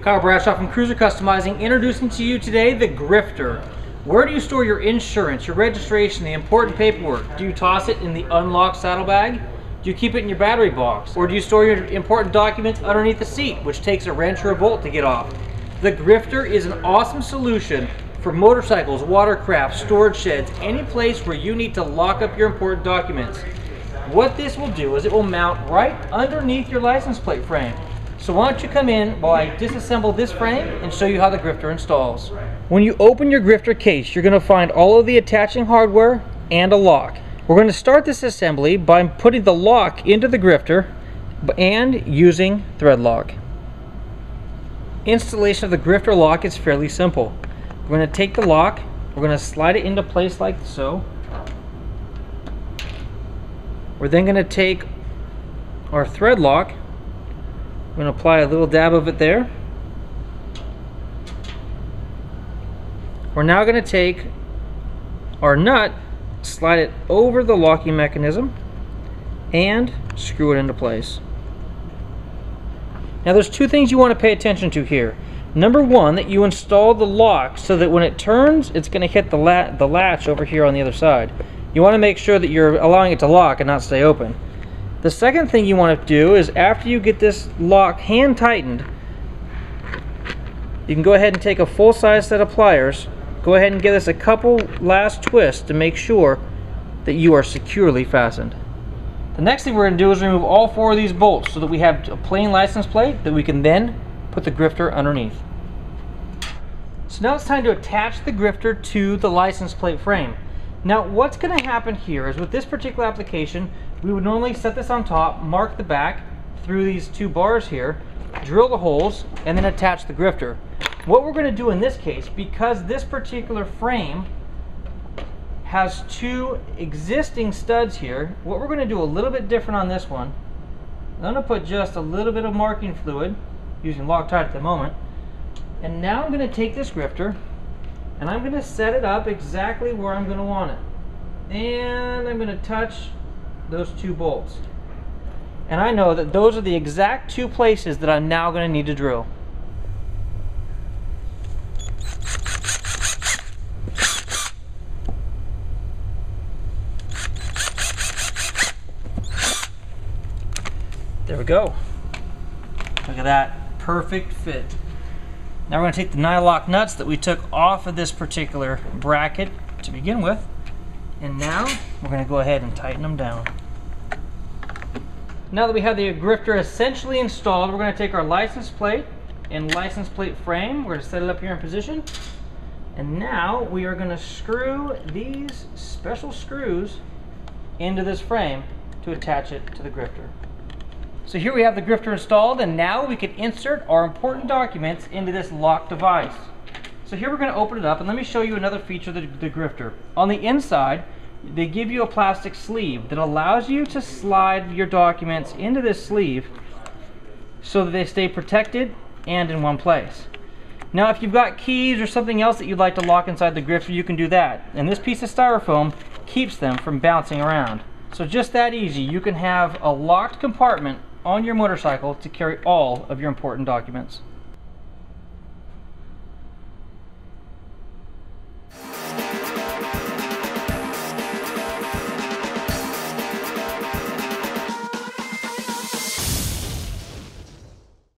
Kyle Bradshaw from Cruiser Customizing, introducing to you today the Grifter. Where do you store your insurance, your registration, the important paperwork? Do you toss it in the unlocked saddlebag? Do you keep it in your battery box? Or do you store your important documents underneath the seat, which takes a wrench or a bolt to get off? The Grifter is an awesome solution for motorcycles, watercraft, storage sheds, any place where you need to lock up your important documents. What this will do is it will mount right underneath your license plate frame. So why don't you come in while I disassemble this frame and show you how the Grifter installs. When you open your Grifter case, you're going to find all of the attaching hardware and a lock. We're going to start this assembly by putting the lock into the Grifter and using thread lock. Installation of the Grifter lock is fairly simple. We're going to take the lock, we're going to slide it into place like so. We're then going to take our thread lock, we're going to apply a little dab of it there. We're now going to take our nut, slide it over the locking mechanism, and screw it into place. Now there's two things you want to pay attention to here. Number one, that you install the lock so that when it turns, it's going to hit the latch over here on the other side. You want to make sure that you're allowing it to lock and not stay open. The second thing you want to do is after you get this lock hand tightened, you can go ahead and take a full-size set of pliers, go ahead and give this a couple last twists to make sure that you are securely fastened. The next thing we're going to do is remove all four of these bolts so that we have a plain license plate that we can then put the Grifter underneath. So now it's time to attach the Grifter to the license plate frame. Now what's going to happen here is with this particular application, we would normally set this on top, mark the back through these two bars here, drill the holes, and then attach the Grifter. What we're going to do in this case, because this particular frame has two existing studs here, what we're going to do a little bit different on this one, I'm going to put just a little bit of marking fluid, using Loctite at the moment, and now I'm going to take this Grifter and I'm going to set it up exactly where I'm going to want it. And I'm going to touch those two bolts. And I know that those are the exact two places that I'm now going to need to drill. There we go. Look at that. Perfect fit. Now we're going to take the nylock nuts that we took off of this particular bracket to begin with, and now we're going to go ahead and tighten them down. Now that we have the Grifter essentially installed, we're going to take our license plate and license plate frame. We're going to set it up here in position, and now we are going to screw these special screws into this frame to attach it to the Grifter. So here we have the Grifter installed, and now we can insert our important documents into this locked device. So here we're going to open it up, and let me show you another feature of the Grifter. On the inside, they give you a plastic sleeve that allows you to slide your documents into this sleeve so that they stay protected and in one place. Now if you've got keys or something else that you'd like to lock inside the Grifter, you can do that. And this piece of styrofoam keeps them from bouncing around. So just that easy, you can have a locked compartment on your motorcycle to carry all of your important documents.